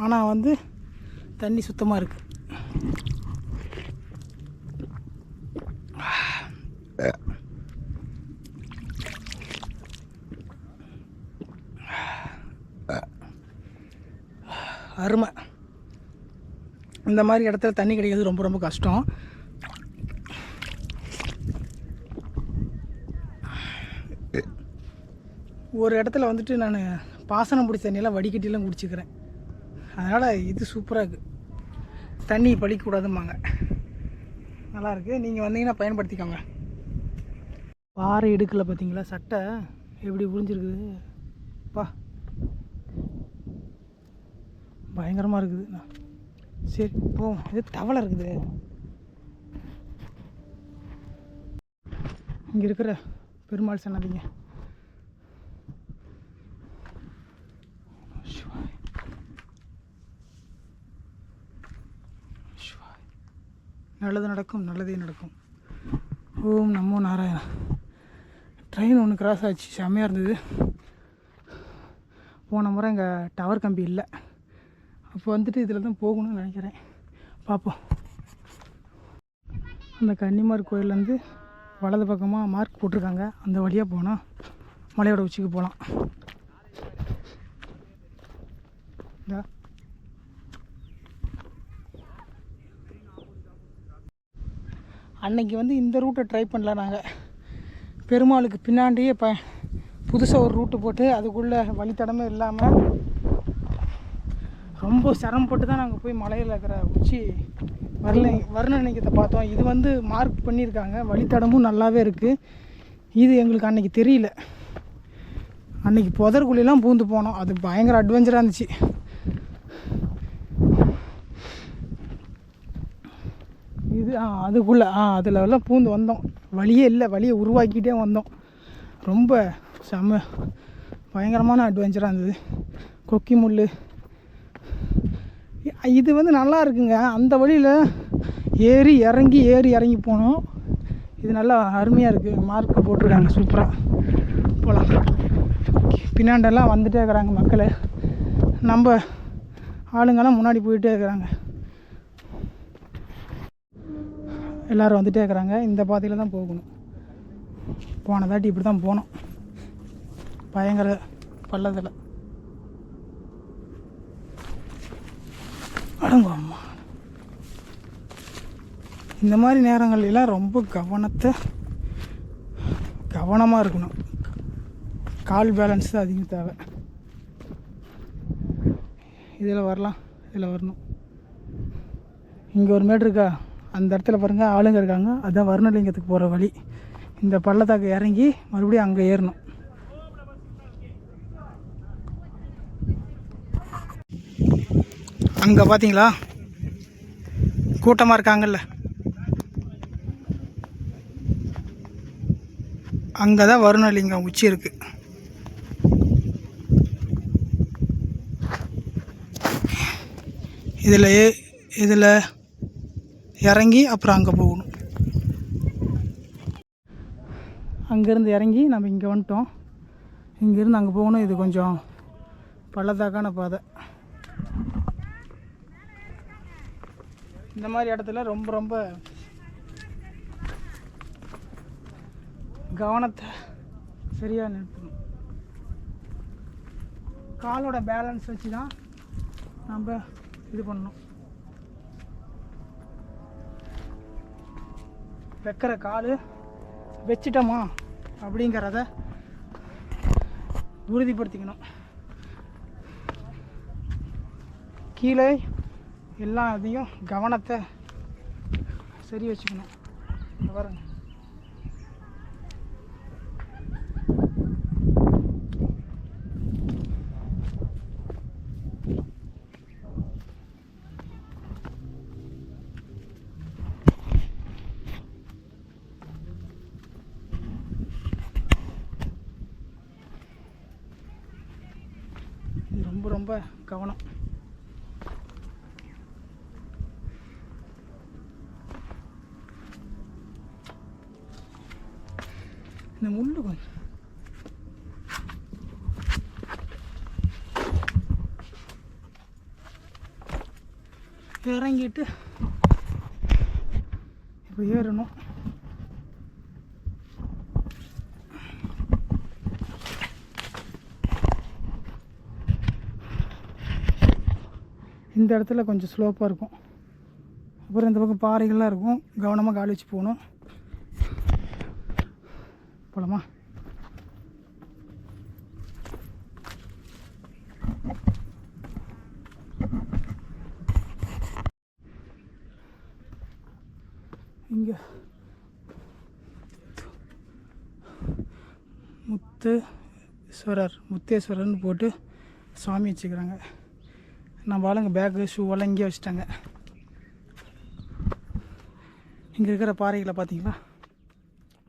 ஆனால் தண்ணி சுத்தமாக இருக்குது. அருமை. இந்த மாதிரி இடத்துல தண்ணி கிடைக்கிறது ரொம்ப ரொம்ப கஷ்டம். ஒரு இடத்துல நான் பாசனம் பிடிச்ச தண்ணியெல்லாம் வடிகட்டிலாம் குடிச்சிக்கிறேன். அதனால் இது சூப்பராக இருக்குது. தண்ணி பழிக்கக்கூடாதும்பாங்க. நல்லாயிருக்கு. நீங்கள் வந்தீங்கன்னா பயன்படுத்திக்கோங்க. பாறை இடுக்கில் பார்த்தீங்களா சட்டை எப்படி புரிஞ்சிருக்குது பா, பயங்கரமாக இருக்குது. சரி போவோம். இது தவளை இருக்குது. இங்கே இருக்கிற பெருமாள் சன்னதிங்க. நல்லது நடக்கும், நல்லதே நடக்கும். ஓம் நமோ நாராயணா. ட்ரெயின் ஒன்று கிராஸ் ஆச்சு, செம்மையாக இருந்தது. போன முறை இங்கே டவர் கம்பி இல்லை. அப்போ இதில் தான் போகணும்னு நினைக்கிறேன். பார்ப்போம். அந்த கன்னிமார் கோயிலேருந்து வலது பக்கமாக மார்க் போட்டிருக்காங்க. அந்த வழியாக போனால் மலையோட உச்சிக்கு போகலாம். அன்னைக்கு இந்த ரூட்டை ட்ரை பண்ணல. நாங்கள் பெருமாளுக்கு பின்னாடியே புதுசாக ஒரு ரூட்டு போட்டு அதுக்குள்ளே வழித்தடமே இல்லாமல் ரொம்ப சிரமப்பட்டு தான் நாங்கள் போய் மலையில் இருக்கிற உச்சி வர்ணனைக்கத்தை பார்த்தோம். இது மார்க் பண்ணியிருக்காங்க. வழித்தடமும் நல்லாவே இருக்குது. இது எங்களுக்கு அன்றைக்கி தெரியல. அன்றைக்கி புதற்குள்ளெல்லாம் பூந்து போனோம். அது பயங்கர அட்வென்ச்சராக இருந்துச்சு. இது அதுக்குள்ளே அதில் எல்லாம் பூந்து வந்தோம். வழியே இல்லை, வழியை உருவாக்கிட்டே வந்தோம். ரொம்ப செம்ம பயங்கரமான அட்வென்ச்சராக இருந்தது. கொக்கி முள் இது வந்து நல்லா இருக்குங்க. அந்த வழியில் ஏறி இறங்கி போனோம். இது நல்லா அருமையாக இருக்குது. மார்க் போட்டிருக்காங்க, சூப்பராக போகலாம். பின்னாண்டெல்லாம் வந்துகிட்டே இருக்கிறாங்க மக்கள். நம்ம ஆளுங்கெல்லாம் முன்னாடி போயிட்டே இருக்கிறாங்க. எல்லோரும் வந்துகிட்டே இருக்கிறாங்க. இந்த பாதையில் தான் போகணும். போன தாட்டி இப்படி தான் போனோம், பயங்கர பள்ளத்தில். அடங்க அம்மா. இந்த மாதிரி நேரங்கள்லாம் ரொம்ப கவனமாக இருக்கணும். கால் பேலன்ஸ் தான் அதிகம் தேவை. இதில் வரலாம், இதில் வரணும். இங்கே ஒரு மேடு இருக்கா, அந்த இடத்துல பாருங்கள் ஆளுங்க இருக்காங்க. அதுதான் வருணலிங்கத்துக்கு போகிற வழி. இந்த பள்ளத்தாக்கு இறங்கி மறுபடியும் அங்கே ஏறணும். அங்கே பார்த்தீங்களா கூட்டமாக இருக்காங்கல்ல, அங்கே தான் வருணலிங்கம் உச்சி இருக்குது. இதில் இறங்கி அப்புறம் அங்கே போகணும். அங்கேருந்து இறங்கி நம்ம இங்கே வந்துட்டோம். இங்கேருந்து அங்கே போகணும். இது கொஞ்சம் பள்ளத்தாக்கான பாதை. இந்த மாதிரி இடத்துல ரொம்ப கவனத்தை சரியாக நிறுத்தணும். காலோட பேலன்ஸ் வச்சு தான் நம்ம இது பண்ணணும். வைக்கிற கால் வச்சிட்டோமா அப்படிங்கிறத உறுதிப்படுத்திக்கணும். கீழே எல்லாத்தையும் கவனத்தை சரி வச்சுக்கணும். பாருங்க, ரொம்ப கவனம். இந்த முள்ளு கொஞ்சம் இறங்கிட்டு இப்போ ஏறணும். இந்த இடத்துல கொஞ்சம் ஸ்லோப்பாக இருக்கும். அப்புறம் இந்த பக்கம் பாறைகள்லாம் இருக்கும். கவனமாக கால் வச்சு போகணும். போகலாமா? இங்கே முத்தேஸ்வரர்னு போட்டு சாமி வச்சுக்கிறாங்க. நம்ம ஆளுங்க பேக்கு ஷூவெல்லாம் இங்கே வச்சுட்டாங்க. இங்கே இருக்கிற பாறைகளை பார்த்தீங்களா,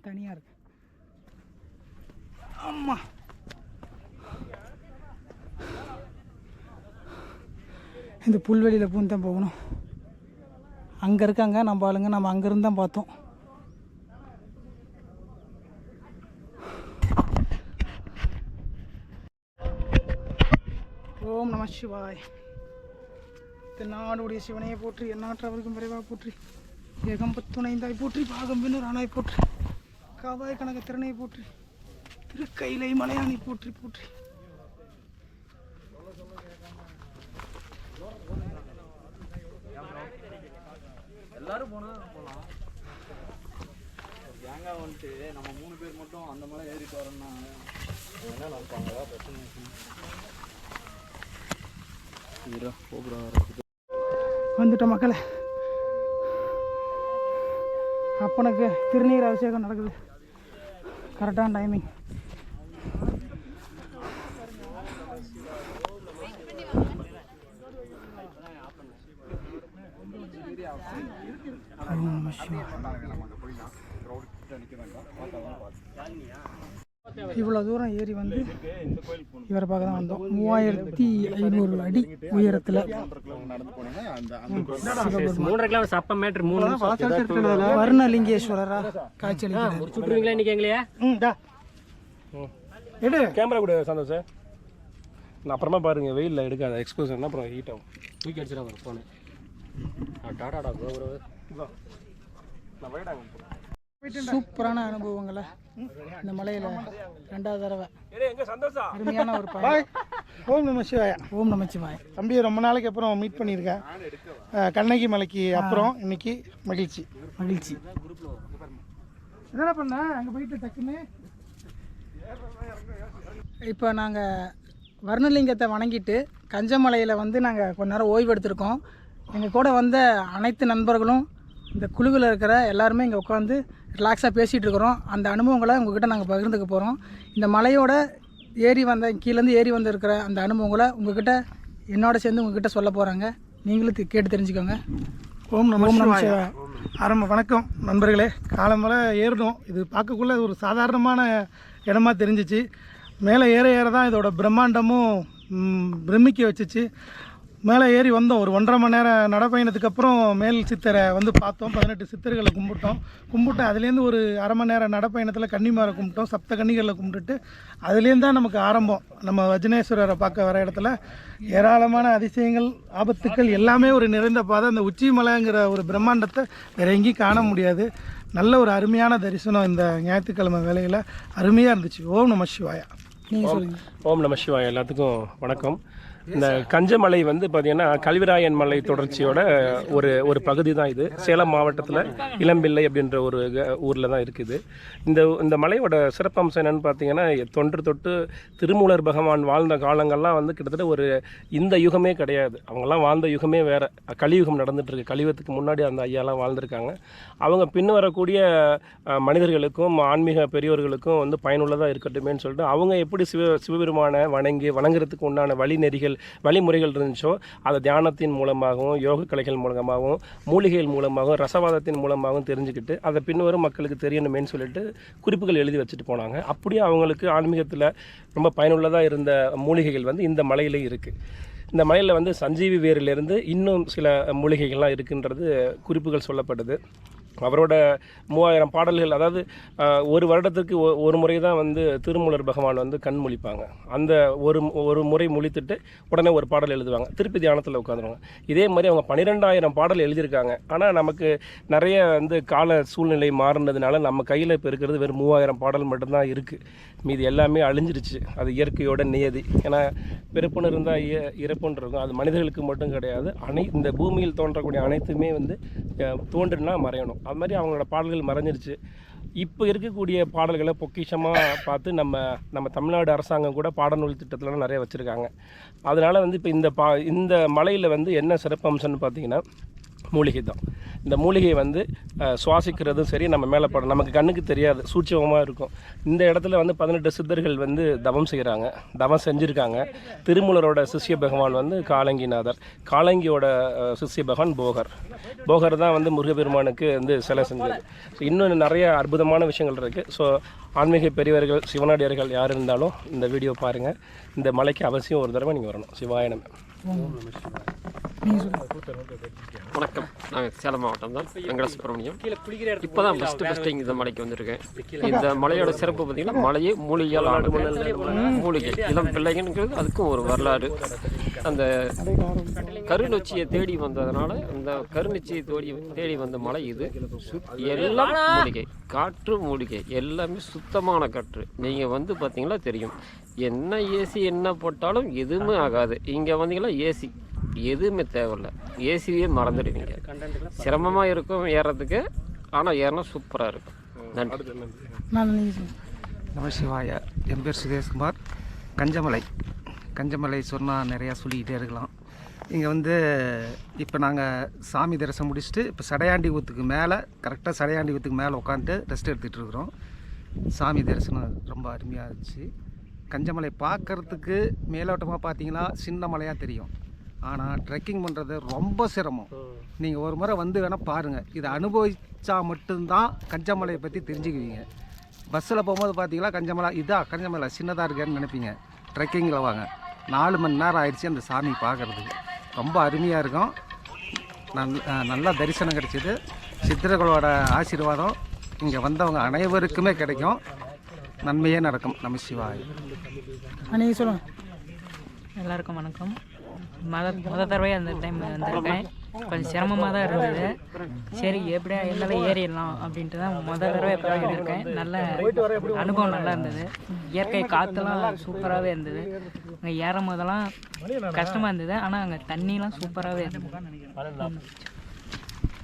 தனியாக இருக்கு. அம்மா, இந்த புல்வெளியில் பூந்து தான் போகணும். அங்கே இருக்காங்க நம்ம ஆளுங்க. நம்ம அங்கேருந்து தான் பார்த்தோம். ஓம் நம சிவாய். தென்னாடுடைய சிவனையை போற்றி, எந்நாட்டவருக்கும் விரைவாக போற்றி, ஏகம்பத்துணைந்தாய் போற்றி, பாகம்பின்னு ராணாய் போற்றி, காவாய் கனக திறனை போற்றி, திருக்கைலை மலையானை போற்றி போற்றி. எல்லாரும் போகலாம். கேங்காக வந்துட்டு நம்ம 3 பேர் மட்டும் அந்த மலை ஏறிட்டு வரோம்னா என்ன நினைப்பாங்க? பிரச்சனை வந்துட்ட மக்களே. அப்பனுக்கு திருநீர் அபிஷேகம் நடக்குது. கரெக்டான டைமிங். இவ்வளோ தூரம் ஏறி வந்து இவரை பார்க்க தான் வந்தோம். 3500 அடி உயரத்தில் வர்ணலிங்கேஸ்வரரா காட்சி அளிக்கிறார். கேமரா கூட சந்தோஷம் நான் அப்புறமா பாருங்க வெயிலில் எடுக்காத எக்ஸ்போசர்னா அப்புறம் ஹீட் ஆகும். தூக்கி அடிச்சிடாங்க ஃபோனு. டாடாடா சூப்பரான அனுபவங்களை இந்த மலையில் 2வது தடவை அருமையான ஒரு பயணம். ஓம் நம சிவாயா. ஓம் நமச்சிவாய. தம்பி ரொம்ப நாளைக்கு அப்புறம் மீட் பண்ணியிருக்கேன். கண்ணகி மலைக்கு அப்புறம் இன்னைக்கு மகிழ்ச்சி. என்ன பண்ண அங்கே போயிட்டு டக்குன்னு இப்போ நாங்கள் வர்ணலிங்கத்தை வணங்கிட்டு கஞ்சமலையில் வந்து நாங்கள் கொஞ்ச நேரம் ஓய்வு எடுத்திருக்கோம். எங்கள் கூட வந்த அனைத்து நண்பர்களும் இந்த குழுவில் இருக்கிற எல்லாருமே இங்கே உட்காந்து ரிலாக்ஸாக பேசிகிட்டு இருக்கிறோம். அந்த அனுபவங்களை உங்கள்கிட்ட நாங்கள் பகிர்ந்துக்க போகிறோம். இந்த மலையோட கீழேருந்து ஏறி வந்திருக்கிற அந்த அனுபவங்களை உங்கள்கிட்ட என்னோட சேர்ந்து உங்கள்கிட்ட சொல்ல போகிறாங்க. நீங்களும் கேட்டு தெரிஞ்சுக்கோங்க. ஓம் நம சிவாயா. ஆரம்ப வணக்கம் நண்பர்களே. காலம்பரை ஏறணும். இது பார்க்கக்குள்ள ஒரு சாதாரணமான இடமா தெரிஞ்சிச்சு. மேலே ஏற தான் இதோட பிரம்மாண்டமும் பிரமிக்க வச்சிச்சு. மேலே ஏறி வந்தோம். ஒரு 1.5 மணி நேரம் நடைப்பயணத்துக்கு அப்புறம் மேல் சித்தரை வந்து பார்த்தோம். 18 சித்தர்களை கும்பிட்டு அதுலேருந்து ஒரு அரை மணி நேரம் நடைப்பயணத்தில் கன்னிமாரை கும்பிட்டோம். சப்த கன்னிகளில் கும்பிட்டுட்டு அதுலேருந்து தான் நமக்கு ஆரம்பம். நம்ம வஜ்னேஸ்வரரை பார்க்க வர இடத்துல ஏராளமான அதிசயங்கள், ஆபத்துக்கள் எல்லாமே ஒரு நிறைந்த பாதை. அந்த உச்சி மலைங்கிற ஒரு பிரம்மாண்டத்தை வேறு எங்கேயும் காண முடியாது. நல்ல ஒரு அருமையான தரிசனம் இந்த ஞாயிற்றுக்கிழமை வேலையில் அருமையாக இருந்துச்சு. ஓம் நம சிவாயா. நீங்கள் சொல்லுங்கள். ஓம் நம சிவாயா. எல்லாத்துக்கும் வணக்கம். இந்த கஞ்சமலை வந்து பார்த்திங்கன்னா கல்விராயன் மலை தொடர்ச்சியோட ஒரு பகுதி தான் இது. சேலம் மாவட்டத்தில் இளம்பிள்ளை அப்படின்ற ஒரு ஊரில் தான் இருக்குது. இந்த மலையோட சிறப்பம்சம் என்னென்னு பார்த்தீங்கன்னா தொன்று தொட்டு திருமூலர் பகவான் வாழ்ந்த காலங்கள்லாம் வந்து கிட்டத்தட்ட ஒரு இந்த யுகமே கிடையாது. அவங்கெல்லாம் வாழ்ந்த யுகமே வேறு. கலியுகம் நடந்துகிட்ருக்கு. கலியுகத்துக்கு முன்னாடி அந்த ஐயாலாம் வாழ்ந்திருக்காங்க. அவங்க பின் வரக்கூடிய மனிதர்களுக்கும் ஆன்மீக பெரியோர்களுக்கும் வந்து பயனுள்ளதாக இருக்கட்டுமேன்னு சொல்லிட்டு அவங்க எப்படி சிவபெருமானை வணங்குறதுக்கு உண்டான வழிமுறைகள் இருந்துச்சோ அதை தியானத்தின் மூலமாகவும் யோக கலைகள் மூலமாகவும் மூலிகைகள் மூலமாகவும் ரசவாதத்தின் மூலமாகவும் தெரிஞ்சுக்கிட்டு அதை பின்வரும் மக்களுக்கு தெரியணுமேன்னு சொல்லிட்டு குறிப்புகள் எழுதி வச்சுட்டு போனாங்க. அப்படியே அவங்களுக்கு ஆன்மீகத்தில் ரொம்ப பயனுள்ளதாக இருந்த மூலிகைகள் வந்து இந்த மலையிலே இருக்குது. இந்த மலையில் வந்து சஞ்சீவி வேரிலிருந்து இன்னும் சில மூலிகைகள்லாம் இருக்குன்றது குறிப்புகள் சொல்லப்படுது. அவரோட 3000 பாடல்கள், அதாவது ஒரு வருடத்துக்கு ஒரு முறை தான் வந்து திருமூலர் பகவான் வந்து கண் முழிப்பாங்க. அந்த ஒரு முறை முழித்துட்டு உடனே ஒரு பாடல் எழுதுவாங்க. திருப்பி தியானத்தில் உட்காந்துருவாங்க. இதே மாதிரி அவங்க 12000 பாடல் எழுதியிருக்காங்க. ஆனால் நமக்கு நிறைய வந்து கால சூழ்நிலை மாறினதுனால நம்ம கையில் இப்போ இருக்கிறது வெறும் 3000 பாடல் மட்டும்தான் இருக்குது. மீது எல்லாமே அழிஞ்சிருச்சு. அது இயற்கையோட நியதி. ஏன்னா பிறப்புன்னு இருந்தால் இறப்புன்னு இருக்கும். அது மனிதர்களுக்கு மட்டும் கிடையாது. இந்த பூமியில் தோன்றக்கூடிய அனைத்துமே வந்து தோன்றுனா மறையணும். அது மாதிரி அவங்களோட பாடல்கள் மறைஞ்சிருச்சு. இப்போ இருக்கக்கூடிய பாடல்களை பொக்கிஷமாக பார்த்து நம்ம தமிழ்நாடு அரசாங்கம் கூட பாடநூல் திட்டத்திலலாம் நிறைய வச்சுருக்காங்க. அதனால் வந்து இப்போ இந்த மலையில் வந்து என்ன சிறப்பம்சம்னு பார்த்தீங்கன்னா மூலிகை தான். இந்த மூலிகை வந்து சுவாசிக்கிறதும் சரி, நம்ம மேலே நமக்கு கண்ணுக்கு தெரியாது, சூட்சமமாக இருக்கும். இந்த இடத்துல வந்து 18 சித்தர்கள் வந்து தவம் செஞ்சுருக்காங்க. திருமூலரோட சிஷ்ய பகவான் வந்து காலங்கிநாதர், காலங்கியோட சிஷ்ய பகவான் போகர் தான் வந்து முருகப்பெருமானுக்கு வந்து சிலை செஞ்சது. இன்னும் நிறைய அற்புதமான விஷயங்கள் இருக்குது. ஸோ ஆன்மீக பெரியவர்கள், சிவனாடியர்கள் யார் இருந்தாலும் இந்த வீடியோ பாருங்கள். இந்த மலைக்கு அவசியம் ஒரு தடவை நீங்கள் வரணும். சிவாயனம். வணக்கம். நாங்கள் சேலம் மாவட்டம் தான், வெங்கட சுப்பிரமணியம். இப்போ தான் ஃபஸ்ட்டு இந்த மலைக்கு வந்திருக்கேன். இந்த மலையோட சிறப்பு பார்த்திங்கன்னா மலையே மூலிகையால் மூலிகை இளம் பிள்ளைங்கிறது அதுக்கும் ஒரு வரலாறு. அந்த கருநொச்சியை தேடி வந்ததுனால அந்த கருநொச்சியை தேடி வந்த மலை இது. எல்லாம் மூலிகை, காற்று மூலிகை, எல்லாமே சுத்தமான காற்று. நீங்கள் வந்து பார்த்தீங்கன்னா தெரியும், என்ன ஏசி என்ன போட்டாலும் எதுவுமே ஆகாது. இங்கே வந்தீங்கன்னா ஏசி எதுவுமே தேவையில்லை. ஏசியே மறந்துடுவீங்க. சிரமமாக இருக்கும் ஏறதுக்கு, ஆனால் ஏறினா சூப்பராக இருக்கும். நன்றி. நமசிவாய. என் பேர் சுதேஷ்குமார். கஞ்சமலை சொன்னால் நிறையா சொல்லிக்கிட்டே இருக்கலாம். இங்கே வந்து இப்போ நாங்கள் சாமி தரிசனம் முடிச்சுட்டு இப்போ சடையாண்டி ஊற்றுக்கு மேலே, கரெக்டாக சடையாண்டி ஊற்றுக்கு மேலே உட்காந்துட்டு ரெஸ்ட் எடுத்துகிட்டு இருக்கிறோம். சாமி தரிசனம் ரொம்ப அருமையாக இருந்துச்சு. கஞ்சமலை பார்க்குறதுக்கு மேலோட்டமாக பார்த்தீங்கன்னா சின்ன மலையாக தெரியும். ஆனால் ட்ரெக்கிங் பண்ணுறது ரொம்ப சிரமம். நீங்கள் ஒரு முறை வந்து வேணால் பாருங்கள். இதை அனுபவித்தா மட்டும்தான் கஞ்சமலையை பற்றி தெரிஞ்சுக்குவீங்க. பஸ்ஸில் போகும்போது பார்த்தீங்களா கஞ்சமலை கஞ்சமலை சின்னதாக இருக்கேன்னு நினைப்பீங்க. ட்ரெக்கிங்கில் வாங்க, 4 மணி நேரம் ஆயிடுச்சு அந்த சாமி பார்க்குறதுக்கு. ரொம்ப அருமையாக இருக்கும். நல்லா தரிசனம் கிடைச்சிது. சித்தர்களோட ஆசீர்வாதம் இங்கே வந்தவங்க அனைவருக்குமே கிடைக்கும். நன்மையே நடக்கும். நம சிவாய். நீங்கள் சொல்லுங்கள். எல்லாருக்கும் வணக்கம். முத தடவை அந்த டைம் வந்திருக்கேன். கொஞ்சம் சிரமமாக தான் இருந்தது. சரி எப்படியா இருந்தாலும் ஏறிடலாம் அப்படின்ட்டு தான் முதல் தடவை இப்போ இருக்கேன். நல்ல அனுபவம் நல்லா இருந்தது. இயற்கை காற்றுலாம் சூப்பராகவே இருந்தது. அங்கே ஏறும் போதெல்லாம் கஷ்டமாக இருந்தது, ஆனால் அங்கே தண்ணிலாம் சூப்பராகவே இருந்தது.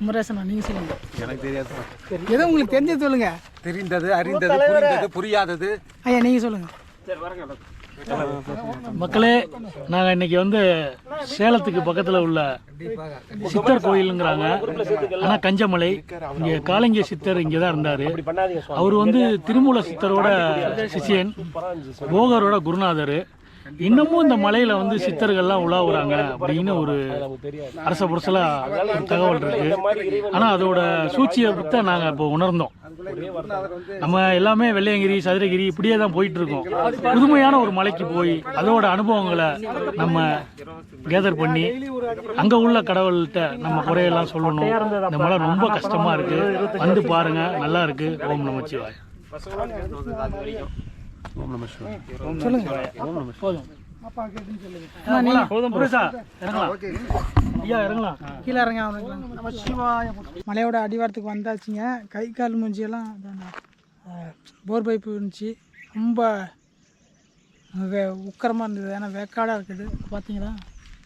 முரசனா நீங்கள் சொல்லுங்கள். எனக்கு தெரியாது. எதோ உங்களுக்கு தெரிஞ்சது சொல்லுங்கள். தெரிந்தது, அறிந்தது, புரிந்தது, புரியாதது. ஐயா நீங்கள் சொல்லுங்கள். மக்களே, நாங்கள் இன்னைக்கு வந்து சேலத்துக்கு பக்கத்தில் உள்ள சித்தர் கோயிலுங்கிறாங்க. ஆனால் கஞ்சமலை, இங்கே காளிங்க சித்தர் இங்கே தான் இருந்தார். அவர் வந்து திருமூல சித்தரோட சிஷியன், போகரோட குருநாதர். இன்னமும் இந்த மலையில் வந்து சித்தர்கள்லாம் உலாவுறாங்க அப்படின்னு ஒரு அரச புரசலாக தகவல் இருக்கு. ஆனால் அதோட சூழ்ச்சியை பற்றி நாங்கள் இப்போ உணர்ந்தோம். நம்ம எல்லாமே வெள்ளையங்கிரி, சதுரகிரி இப்படியே தான் போயிட்டு இருக்கோம். புதுமையான ஒரு மலைக்கு போய் அதோட அனுபவங்களை நம்ம கேதர் பண்ணி அங்கே உள்ள கடவுள்கிட்ட நம்ம குறையெல்லாம் சொல்லணும். இந்த மலை ரொம்ப கஷ்டமாக இருக்குது, வந்து பாருங்க, நல்லா இருக்கு. ஓம் நமச்சிவாய். கீழே இறங்க. மலையோட அடிவாரத்துக்கு வந்தாச்சுங்க. கை கால் மூஞ்சியெல்லாம் போர் பைப்பு இருந்துச்சு. ரொம்ப உக்கரமாக இருந்தது. ஏன்னா வேக்காடாக இருக்குது. பார்த்தீங்களா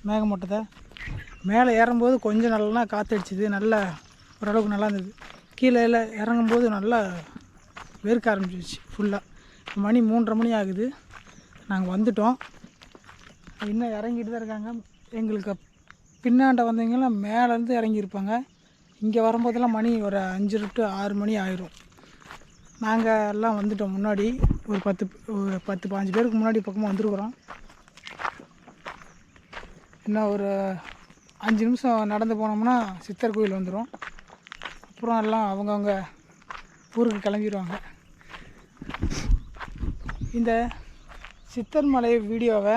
மேகமூட்டத்தை. மேலே ஏறும்போது கொஞ்சம் நல்லா காற்றடிச்சிது. நல்லா ஓரளவுக்கு நல்லா இருந்தது. கீழே இறங்கும்போது நல்லா வேர்க்க ஆரம்பிச்சிருச்சு ஃபுல்லாக. மணி 3:30 மணி ஆகுது. நாங்கள் வந்துட்டோம். இன்னும் இறங்கிட்டு தான் இருக்காங்க. எங்களுக்கு பின்னாண்ட வந்தீங்கன்னா மேலேருந்து இறங்கியிருப்பாங்க. இங்கே வரும்போதெல்லாம் மணி ஒரு 5 to 6 மணி ஆயிரும். நாங்கள் எல்லாம் வந்துட்டோம். முன்னாடி ஒரு 10-15 பேருக்கு முன்னாடி பக்கமாக வந்துருக்குறோம். இன்னும் ஒரு 5 நிமிஷம் நடந்து போனோம்னா சித்தர் கோயில் வந்துடும். அப்புறம் எல்லாம் அவங்கவுங்க ஊருக்கு கிளம்பிடுவாங்க. இந்த சித்தர் மலை வீடியோவை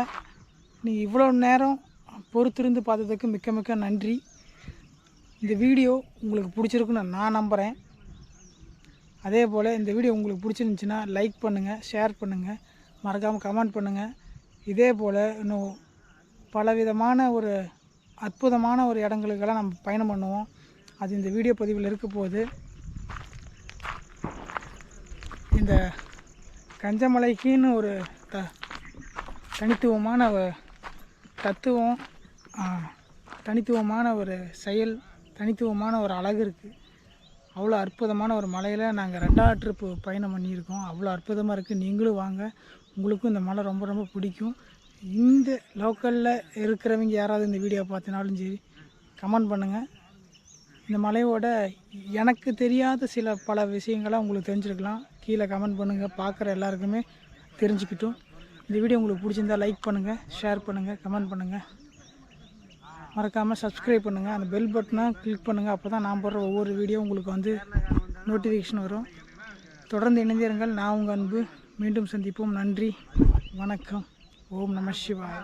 நீங்கள் இவ்வளோ நேரம் பொறுத்திருந்து பார்த்ததுக்கு மிக்க மிக்க நன்றி. இந்த வீடியோ உங்களுக்கு பிடிச்சிருக்குன்னு நான் நம்புகிறேன். அதே போல் இந்த வீடியோ உங்களுக்கு பிடிச்சிருந்துச்சின்னா லைக் பண்ணுங்கள், ஷேர் பண்ணுங்கள், மறக்காமல் கமெண்ட் பண்ணுங்கள். இதே போல் இன்னும் பலவிதமான ஒரு அற்புதமான ஒரு இடங்களுக்கெல்லாம் நம்ம பயணம் பண்ணுவோம். அது இந்த வீடியோ பதிவில் இருக்க போகுது. இந்த கஞ்சமலைக்குன்னு ஒரு தனித்துவமான தத்துவம், தனித்துவமான ஒரு செயல், தனித்துவமான ஒரு அழகு இருக்குது. அவ்வளோ அற்புதமான ஒரு மலையில் நாங்கள் 2வது ட்ரிப்பு பயணம் பண்ணியிருக்கோம். அவ்வளோ அற்புதமாக இருக்குது. நீங்களும் வாங்க, உங்களுக்கும் இந்த மலை ரொம்ப ரொம்ப பிடிக்கும். இந்த லோக்கலில் இருக்கிறவங்க யாராவது இந்த வீடியோ பார்த்தினாலும் சரி கமெண்ட் பண்ணுங்கள். இந்த மலையோட எனக்கு தெரியாத பல விஷயங்களாக உங்களுக்கு தெரிஞ்சிருக்கலாம். கீழே கமெண்ட் பண்ணுங்கள். பார்க்குற எல்லாருக்குமே தெரிஞ்சுக்கிட்டும். இந்த வீடியோ உங்களுக்கு பிடிச்சிருந்தால் லைக் பண்ணுங்கள், ஷேர் பண்ணுங்கள், கமெண்ட் பண்ணுங்கள். மறக்காமல் சப்ஸ்கிரைப் பண்ணுங்கள். அந்த பெல் பட்டனை கிளிக் பண்ணுங்கள். அப்போ தான் நான் போடுற ஒவ்வொரு வீடியோ உங்களுக்கு வந்து நோட்டிஃபிகேஷன் வரும். தொடர்ந்து இணைந்திருங்கள். நான் உங்கள் அன்பு. மீண்டும் சந்திப்போம். நன்றி, வணக்கம். ஓம் நம சிவாய.